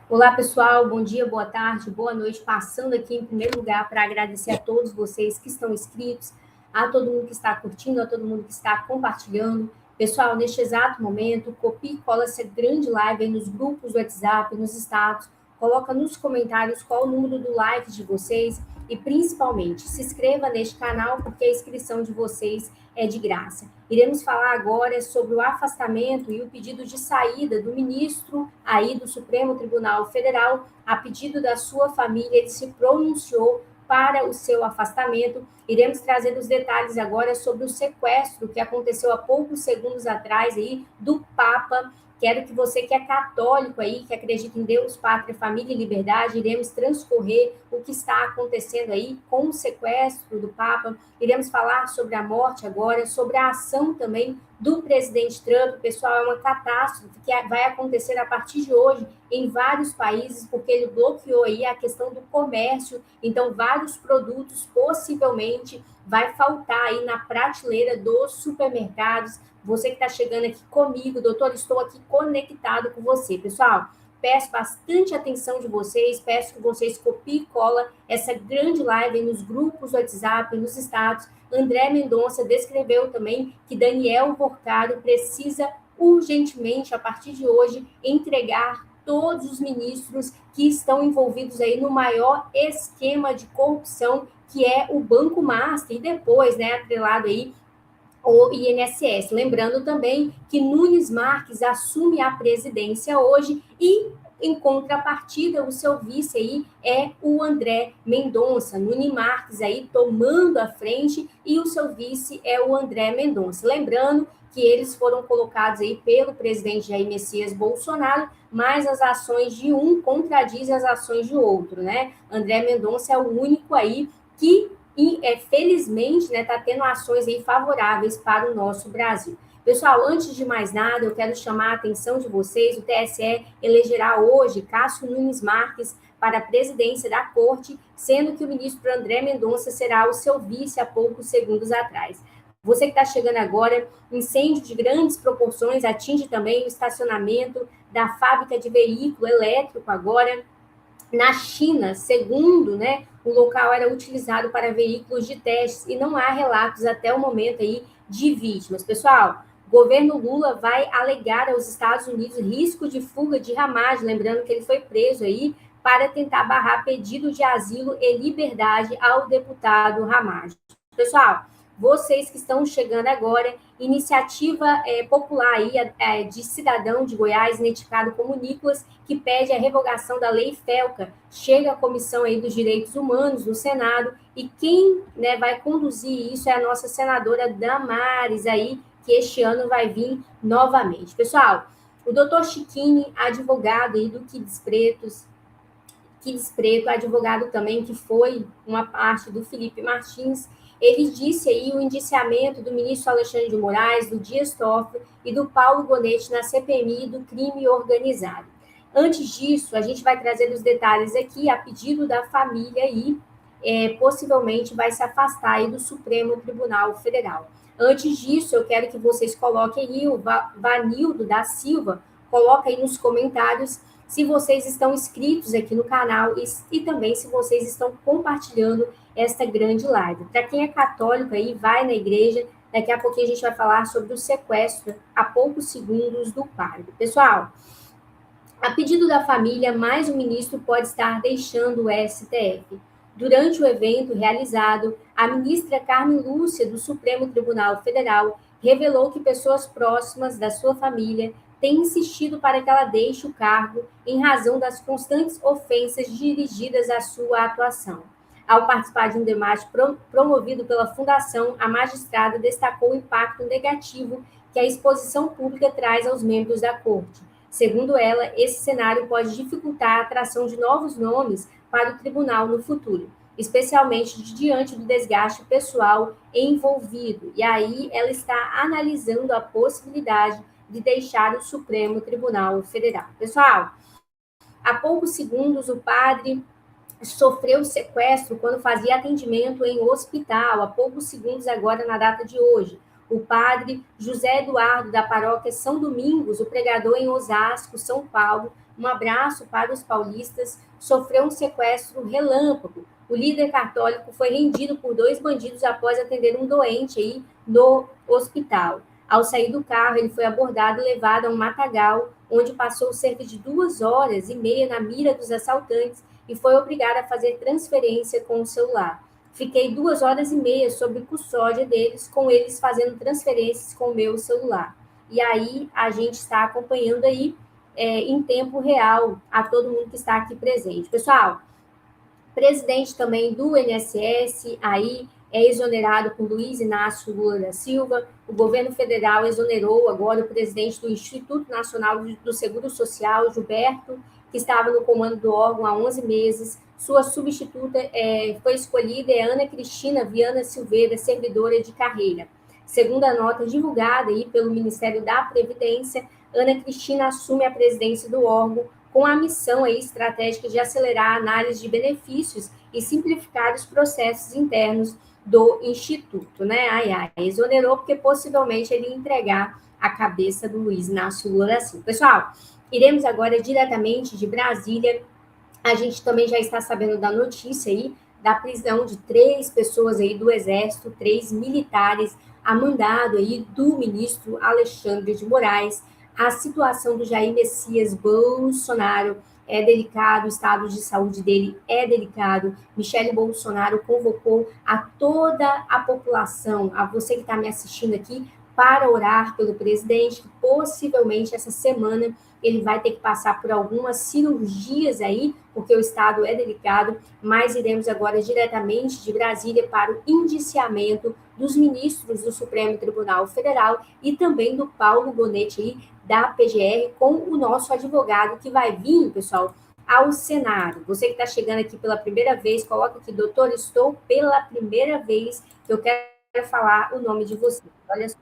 Olá, pessoal. Bom dia, boa tarde, boa noite. Passando aqui em primeiro lugar para agradecer a todos vocês que estão inscritos, a todo mundo que está curtindo, a todo mundo que está compartilhando. Pessoal, neste exato momento, copie e cola essa grande live aí nos grupos do WhatsApp, nos status, coloca nos comentários qual o número do live de vocês e, principalmente, se inscreva neste canal porque a inscrição de vocês é de graça. Iremos falar agora sobre o afastamento e o pedido de saída do ministro aí do Supremo Tribunal Federal. A pedido da sua família, ele se pronunciou para o seu afastamento. Iremos trazer os detalhes agora sobre o sequestro que aconteceu há poucos segundos atrás aí do Papa. Quero que você que é católico aí, que acredita em Deus, pátria, família e liberdade, iremos transcorrer o que está acontecendo aí com o sequestro do Papa. Iremos falar sobre a morte agora, sobre a ação também do presidente Trump. Pessoal, é uma catástrofe que vai acontecer a partir de hoje em vários países, porque ele bloqueou aí a questão do comércio. Então, vários produtos possivelmente vai faltar aí na prateleira dos supermercados. Você que está chegando aqui comigo, doutor, estou aqui conectado com você. Pessoal, peço bastante atenção de vocês, peço que vocês copiem e colam essa grande live nos grupos do WhatsApp, nos status. André Mendonça descreveu também que Daniel Vorcado precisa urgentemente, a partir de hoje, entregar todos os ministros que estão envolvidos aí no maior esquema de corrupção, que é o Banco Master, e depois, né, atrelado aí o INSS. Lembrando também que Nunes Marques assume a presidência hoje e, em contrapartida, o seu vice aí é o André Mendonça. Nunes Marques aí tomando a frente e o seu vice é o André Mendonça. Lembrando que eles foram colocados aí pelo presidente Jair Messias Bolsonaro, mas as ações de um contradizem as ações de outro, né? André Mendonça é o único aí que felizmente, né, está tendo ações aí favoráveis para o nosso Brasil. Pessoal, antes de mais nada, eu quero chamar a atenção de vocês. O TSE elegerá hoje Cássio Nunes Marques para a presidência da Corte, sendo que o ministro André Mendonça será o seu vice há poucos segundos atrás. Você que está chegando agora, incêndio de grandes proporções atinge também o estacionamento da fábrica de veículo elétrico agora, na China, segundo, né, o local era utilizado para veículos de testes e não há relatos até o momento aí de vítimas. Pessoal, o governo Lula vai alegar aos Estados Unidos risco de fuga de Hamas, lembrando que ele foi preso aí para tentar barrar pedido de asilo e liberdade ao deputado Hamas. Pessoal, vocês que estão chegando agora, iniciativa popular aí, de cidadão de Goiás, identificado como Nicolas, que pede a revogação da lei FELCA. Chega à Comissão aí dos Direitos Humanos no Senado, e quem, né, vai conduzir isso é a nossa senadora Damares aí, que este ano vai vir novamente. Pessoal, o doutor Chiquini, advogado aí do Kids Preto, advogado também que foi uma parte do Felipe Martins, ele disse aí o indiciamento do ministro Alexandre de Moraes, do Dias Toffoli e do Paulo Gonetti na CPMI do crime organizado. Antes disso, a gente vai trazer os detalhes aqui, a pedido da família e possivelmente vai se afastar aí do Supremo Tribunal Federal. Antes disso, eu quero que vocês coloquem aí o Vanildo da Silva, coloca aí nos comentários se vocês estão inscritos aqui no canal e também se vocês estão compartilhando esta grande live. Para quem é católico aí, vai na igreja. Daqui a pouquinho a gente vai falar sobre o sequestro a poucos segundos do padre. Pessoal, a pedido da família, mais um ministro pode estar deixando o STF. Durante o evento realizado, a ministra Carmen Lúcia, do Supremo Tribunal Federal, revelou que pessoas próximas da sua família têm insistido para que ela deixe o cargo em razão das constantes ofensas dirigidas à sua atuação. Ao participar de um debate promovido pela Fundação, a magistrada destacou o impacto negativo que a exposição pública traz aos membros da Corte. Segundo ela, esse cenário pode dificultar a atração de novos nomes para o tribunal no futuro, especialmente diante do desgaste pessoal envolvido. E aí ela está analisando a possibilidade de deixar o Supremo Tribunal Federal. Pessoal, há poucos segundos o padre sofreu sequestro quando fazia atendimento em hospital, há poucos segundos agora na data de hoje. o padre José Eduardo, da paróquia São Domingos, o pregador em Osasco, São Paulo, um abraço para os paulistas, sofreu um sequestro relâmpago. O líder católico foi rendido por 2 bandidos após atender um doente aí no hospital. Ao sair do carro, ele foi abordado e levado a um matagal, onde passou cerca de 2 horas e meia na mira dos assaltantes e foi obrigado a fazer transferência com o celular. Fiquei 2 horas e meia sob custódia deles, com eles fazendo transferências com o meu celular. E aí a gente está acompanhando aí em tempo real a todo mundo que está aqui presente. Pessoal, presidente também do INSS, aí é exonerado com Luiz Inácio Lula da Silva. O governo federal exonerou agora o presidente do Instituto Nacional do Seguro Social, Gilberto, que estava no comando do órgão há 11 meses. Sua substituta foi escolhida, é Ana Cristina Viana Silveira, servidora de carreira. Segundo a nota divulgada aí pelo Ministério da Previdência, Ana Cristina assume a presidência do órgão com a missão aí estratégica de acelerar a análise de benefícios e simplificar os processos internos do Instituto, né? Exonerou porque possivelmente ele ia entregar a cabeça do Luiz Inácio Lula da Silva. Pessoal, iremos agora diretamente de Brasília. A gente também já está sabendo da notícia aí da prisão de 3 pessoas aí do Exército, 3 militares, a mandado aí do ministro Alexandre de Moraes. A situação do Jair Messias Bolsonaro é delicado, o estado de saúde dele é delicado. Michele Bolsonaro convocou a toda a população, a você que está me assistindo aqui, para orar pelo presidente, que possivelmente essa semana ele vai ter que passar por algumas cirurgias aí, porque o estado é delicado, mas iremos agora diretamente de Brasília para o indiciamento dos ministros do Supremo Tribunal Federal e também do Paulo Gonetti aí, da PGR, com o nosso advogado que vai vir, pessoal, ao Senado. Você que está chegando aqui pela primeira vez, coloca aqui, doutor, estou pela primeira vez que eu quero falar o nome de você. Olha só.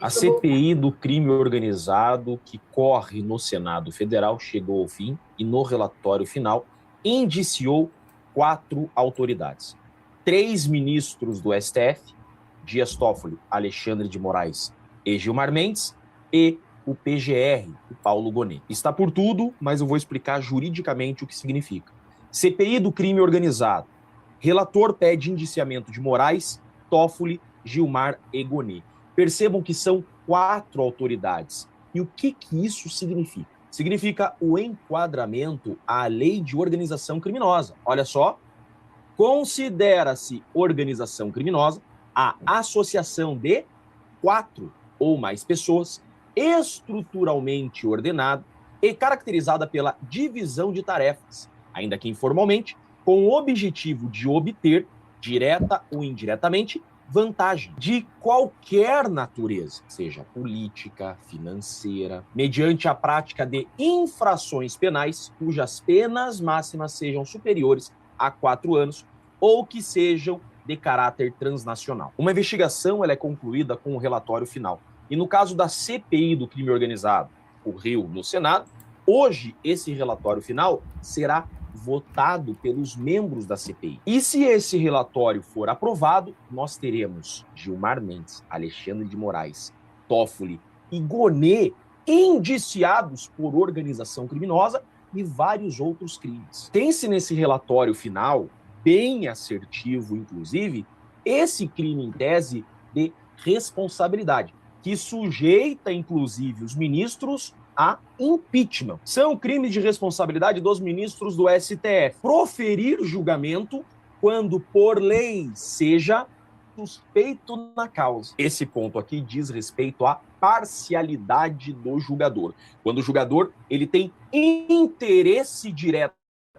A CPI do crime organizado que corre no Senado Federal chegou ao fim e, no relatório final, indiciou 4 autoridades. 3 ministros do STF, Dias Toffoli, Alexandre de Moraes e Gilmar Mendes, e o PGR, o Paulo Gonet. Está por tudo, mas eu vou explicar juridicamente o que significa. CPI do crime organizado. Relator pede indiciamento de Moraes, Toffoli, Gilmar e Gonet. Percebam que são 4 autoridades. E o que isso significa? Significa o enquadramento à lei de organização criminosa. Olha só, considera-se organização criminosa a associação de 4 ou mais pessoas estruturalmente ordenada e caracterizada pela divisão de tarefas, ainda que informalmente, com o objetivo de obter, direta ou indiretamente, vantagem de qualquer natureza, seja política, financeira, mediante a prática de infrações penais cujas penas máximas sejam superiores a 4 anos ou que sejam de caráter transnacional. Uma investigação ela é concluída com o relatório final. E no caso da CPI do crime organizado, ocorreu no Senado, hoje esse relatório final será votado pelos membros da CPI. E se esse relatório for aprovado, nós teremos Gilmar Mendes, Alexandre de Moraes, Toffoli e Gonet indiciados por organização criminosa e vários outros crimes. Tem-se nesse relatório final, bem assertivo inclusive, esse crime em tese de responsabilidade, que sujeita inclusive os ministros a impeachment. São crimes de responsabilidade dos ministros do STF. Proferir julgamento quando por lei seja suspeito na causa. Esse ponto aqui diz respeito à parcialidade do julgador. Quando o julgador ele tem interesse direto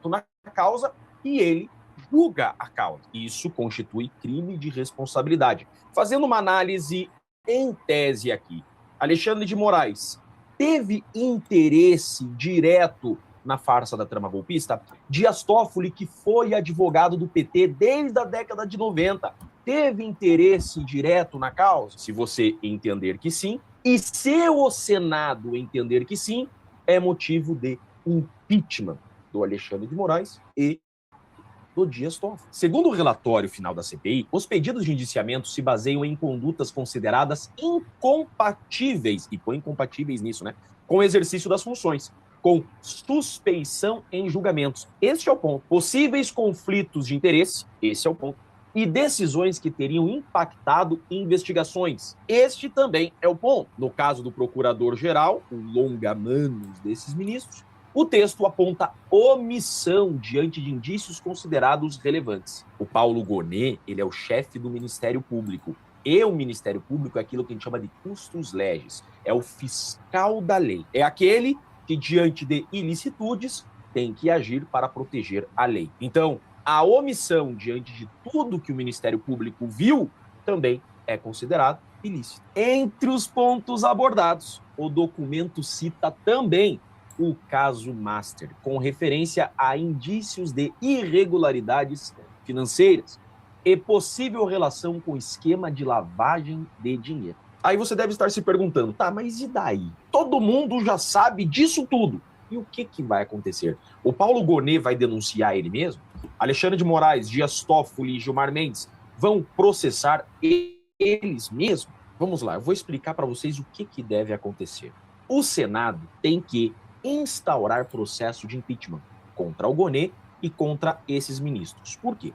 na causa e ele julga a causa. Isso constitui crime de responsabilidade. Fazendo uma análise em tese aqui, Alexandre de Moraes teve interesse direto na farsa da trama golpista? Dias Toffoli, que foi advogado do PT desde a década de 90, teve interesse direto na causa? Se você entender que sim, e se o Senado entender que sim, é motivo de impeachment do Alexandre de Moraes e do Dias Toffoli. Segundo o relatório final da CPI, os pedidos de indiciamento se baseiam em condutas consideradas incompatíveis, e põe incompatíveis nisso, né, com o exercício das funções, com suspeição em julgamentos. Este é o ponto. Possíveis conflitos de interesse, esse é o ponto. E decisões que teriam impactado investigações. Este também é o ponto. No caso do procurador-geral, o longa-manos desses ministros, o texto aponta omissão diante de indícios considerados relevantes. O Paulo Gonet, ele é o chefe do Ministério Público. E o Ministério Público é aquilo que a gente chama de custos legis. É o fiscal da lei. É aquele que, diante de ilicitudes, tem que agir para proteger a lei. Então, a omissão diante de tudo que o Ministério Público viu também é considerado ilícito. Entre os pontos abordados, o documento cita também o caso Master, com referência a indícios de irregularidades financeiras e possível relação com esquema de lavagem de dinheiro. Aí você deve estar se perguntando, tá, mas e daí? Todo mundo já sabe disso tudo. E o que vai acontecer? O Paulo Gonet vai denunciar ele mesmo? Alexandre de Moraes, Dias Toffoli e Gilmar Mendes vão processar eles mesmos? Vamos lá, eu vou explicar para vocês o que deve acontecer. O Senado tem que instaurar processo de impeachment contra o Gonet e contra esses ministros. Por quê?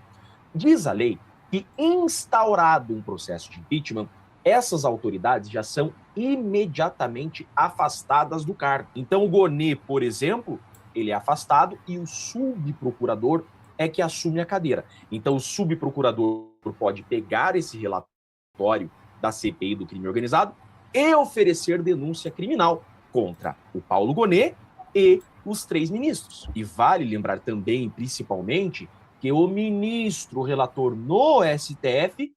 Diz a lei que, instaurado um processo de impeachment, essas autoridades já são imediatamente afastadas do cargo. Então, o Gonet, por exemplo, ele é afastado e o subprocurador é que assume a cadeira. Então, o subprocurador pode pegar esse relatório da CPI do crime organizado e oferecer denúncia criminal contra o Paulo Gonet e os 3 ministros. E vale lembrar também, principalmente, que o ministro relator no STF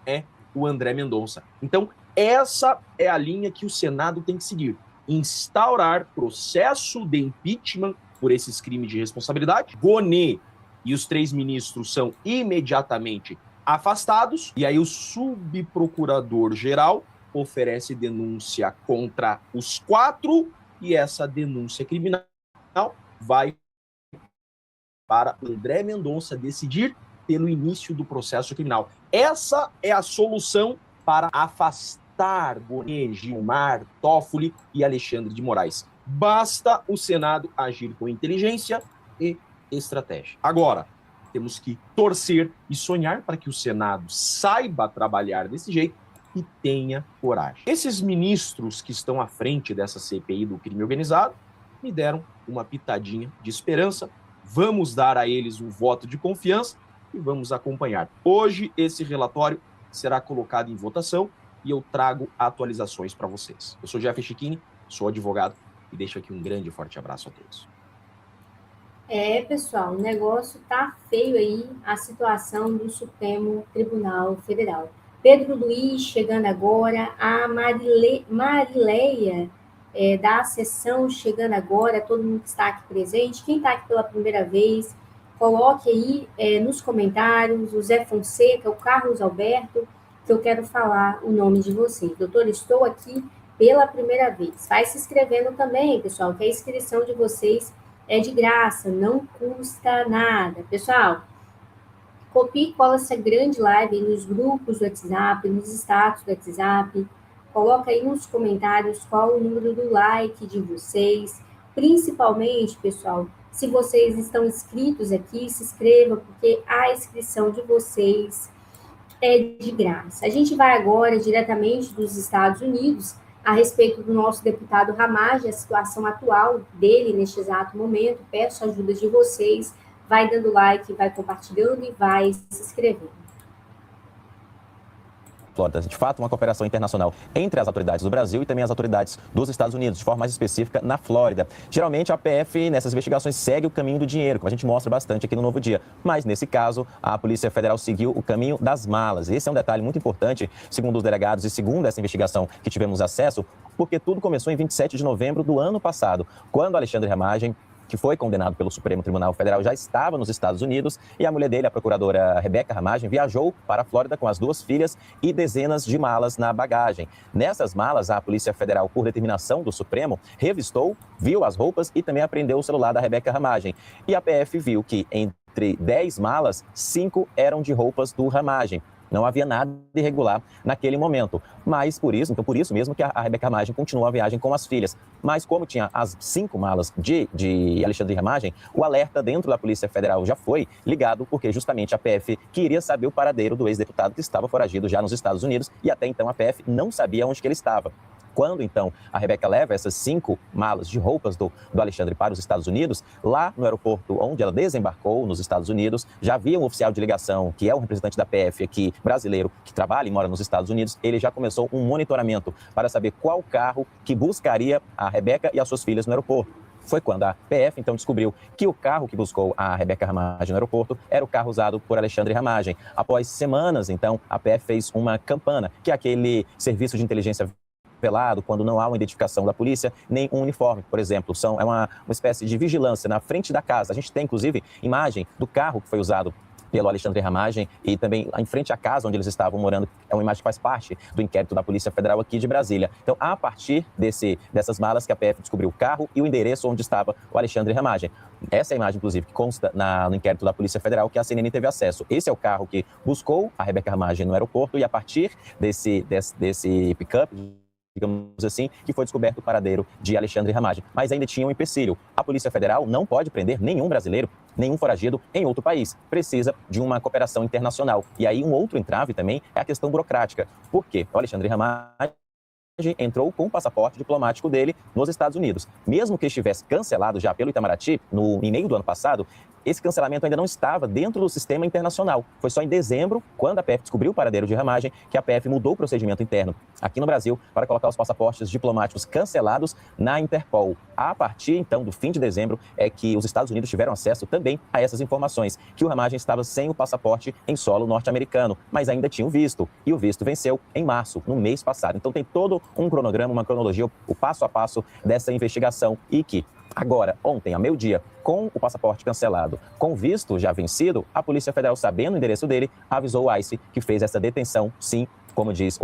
é o André Mendonça. Então, essa é a linha que o Senado tem que seguir. Instaurar processo de impeachment por esses crimes de responsabilidade. Gonet e os 3 ministros são imediatamente afastados. E aí o subprocurador-geral oferece denúncia contra os 4 e essa denúncia criminal vai para André Mendonça decidir pelo início do processo criminal. Essa é a solução para afastar Gonet, Gilmar, Toffoli e Alexandre de Moraes. Basta o Senado agir com inteligência e estratégia. Agora, temos que torcer e sonhar para que o Senado saiba trabalhar desse jeito e tenha coragem. Esses ministros que estão à frente dessa CPI do crime organizado me deram uma pitadinha de esperança. Vamos dar a eles um voto de confiança e vamos acompanhar. Hoje, esse relatório será colocado em votação e eu trago atualizações para vocês. Eu sou Jeff Chiquini, sou advogado e deixo aqui um grande e forte abraço a todos. Pessoal, o negócio tá feio aí, a situação do Supremo Tribunal Federal. Pedro Luiz chegando agora, a Marileia da sessão chegando agora, todo mundo que está aqui presente. Quem está aqui pela primeira vez, coloque aí nos comentários, o Zé Fonseca, o Carlos Alberto, que eu quero falar o nome de vocês. Doutor, estou aqui pela primeira vez. Vai se inscrevendo também, pessoal, que a inscrição de vocês é de graça, não custa nada. Pessoal, copie e cola essa grande live aí nos grupos do WhatsApp, nos status do WhatsApp. Coloca aí nos comentários qual o número do like de vocês. Principalmente, pessoal, se vocês estão inscritos aqui, se inscrevam, porque a inscrição de vocês é de graça. A gente vai agora diretamente dos Estados Unidos a respeito do nosso deputado Ramagem, a situação atual dele neste exato momento. Peço a ajuda de vocês. Vai dando like, vai compartilhando e vai se inscrevendo. Flórida, de fato, uma cooperação internacional entre as autoridades do Brasil e também as autoridades dos Estados Unidos, de forma mais específica na Flórida. Geralmente, a PF, nessas investigações, segue o caminho do dinheiro, como a gente mostra bastante aqui no Novo Dia. Mas, nesse caso, a Polícia Federal seguiu o caminho das malas. Esse é um detalhe muito importante, segundo os delegados e segundo essa investigação que tivemos acesso, porque tudo começou em 27 de novembro do ano passado, quando Alexandre Ramagem, que foi condenado pelo Supremo Tribunal Federal, já estava nos Estados Unidos e a mulher dele, a procuradora Rebeca Ramagem, viajou para a Flórida com as 2 filhas e dezenas de malas na bagagem. Nessas malas, a Polícia Federal, por determinação do Supremo, revistou, viu as roupas e também apreendeu o celular da Rebeca Ramagem. E a PF viu que, entre Entre 10 malas, 5 eram de roupas do Ramagem. Não havia nada irregular naquele momento. Mas por isso mesmo que a Rebeca Ramagem continuou a viagem com as filhas. Mas como tinha as 5 malas de Alexandre Ramagem, o alerta dentro da Polícia Federal já foi ligado, porque justamente a PF queria saber o paradeiro do ex-deputado que estava foragido já nos Estados Unidos, e até então a PF não sabia onde que ele estava. Quando, então, a Rebeca leva essas 5 malas de roupas do Alexandre para os Estados Unidos, lá no aeroporto onde ela desembarcou, nos Estados Unidos, já havia um oficial de ligação, que é um representante da PF aqui, brasileiro, que trabalha e mora nos Estados Unidos. Ele já começou um monitoramento para saber qual carro que buscaria a Rebeca e as suas filhas no aeroporto. Foi quando a PF, então, descobriu que o carro que buscou a Rebeca Ramagem no aeroporto era o carro usado por Alexandre Ramagem. Após semanas, então, a PF fez uma campana, que é aquele serviço de inteligência velado, quando não há uma identificação da polícia, nem um uniforme, por exemplo. É uma espécie de vigilância na frente da casa. A gente tem, inclusive, imagem do carro que foi usado pelo Alexandre Ramagem e também em frente à casa onde eles estavam morando. É uma imagem que faz parte do inquérito da Polícia Federal aqui de Brasília. Então, a partir dessas malas que a PF descobriu o carro e o endereço onde estava o Alexandre Ramagem. Essa é a imagem, inclusive, que consta no inquérito da Polícia Federal que a CNN teve acesso. Esse é o carro que buscou a Rebeca Ramagem no aeroporto e a partir desse pick-up, digamos assim, que foi descoberto o paradeiro de Alexandre Ramagem. Mas ainda tinha um empecilho. A Polícia Federal não pode prender nenhum brasileiro, nenhum foragido em outro país. Precisa de uma cooperação internacional. E aí um outro entrave também é a questão burocrática. Por quê? O Alexandre Ramagem entrou com o passaporte diplomático dele nos Estados Unidos. Mesmo que estivesse cancelado já pelo Itamaraty, em meio do ano passado, esse cancelamento ainda não estava dentro do sistema internacional. Foi só em dezembro, quando a PF descobriu o paradeiro de Ramagem, que a PF mudou o procedimento interno aqui no Brasil para colocar os passaportes diplomáticos cancelados na Interpol. A partir, então, do fim de dezembro, é que os Estados Unidos tiveram acesso também a essas informações, que o Ramagem estava sem o passaporte em solo norte-americano, mas ainda tinha o visto. E o visto venceu em março, no mês passado. Então tem todo um cronograma, uma cronologia, o passo a passo dessa investigação e que agora, ontem, a meio-dia, com o passaporte cancelado, com visto já vencido, a Polícia Federal, sabendo o endereço dele, avisou o ICE que fez essa detenção, sim, como dizem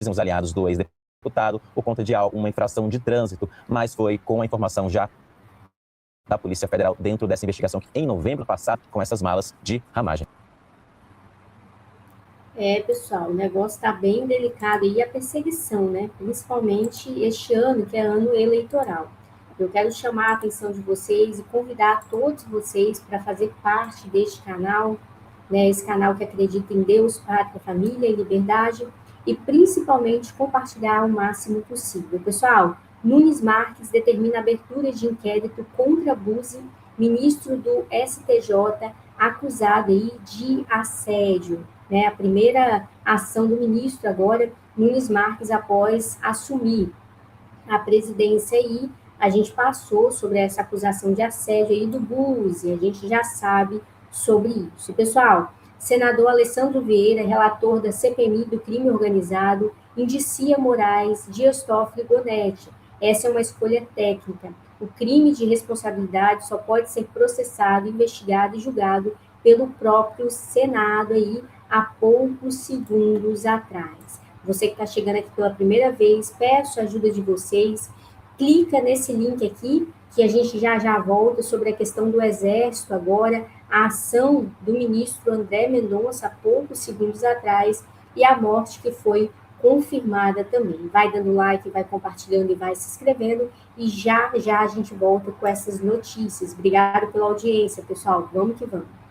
os aliados do ex-deputado, por conta de uma infração de trânsito, mas foi com a informação já da Polícia Federal dentro dessa investigação em novembro passado, com essas malas de Ramagem. Pessoal, o negócio está bem delicado e a perseguição, né? Principalmente este ano, que é ano eleitoral. Eu quero chamar a atenção de vocês e convidar todos vocês para fazer parte deste canal, né? Esse canal que acredita em Deus, Pátria, Família e Liberdade, e principalmente compartilhar o máximo possível. Pessoal, Nunes Marques determina a abertura de inquérito contra Buzzi, ministro do STJ, acusado aí de assédio. Né, a primeira ação do ministro agora, Nunes Marques, após assumir a presidência aí, a gente passou sobre essa acusação de assédio aí do Buzzi, a gente já sabe sobre isso. E, pessoal, senador Alessandro Vieira, relator da CPMI do crime organizado, indicia Moraes, Dias Toffoli e Bonetti. Essa é uma escolha técnica. O crime de responsabilidade só pode ser processado, investigado e julgado pelo próprio Senado aí, há poucos segundos atrás. Você que está chegando aqui pela primeira vez, peço a ajuda de vocês, clica nesse link aqui, que a gente já volta sobre a questão do Exército agora, a ação do ministro André Mendonça há poucos segundos atrás e a morte que foi confirmada também. Vai dando like, vai compartilhando e vai se inscrevendo e já a gente volta com essas notícias. Obrigada pela audiência, pessoal. Vamos que vamos.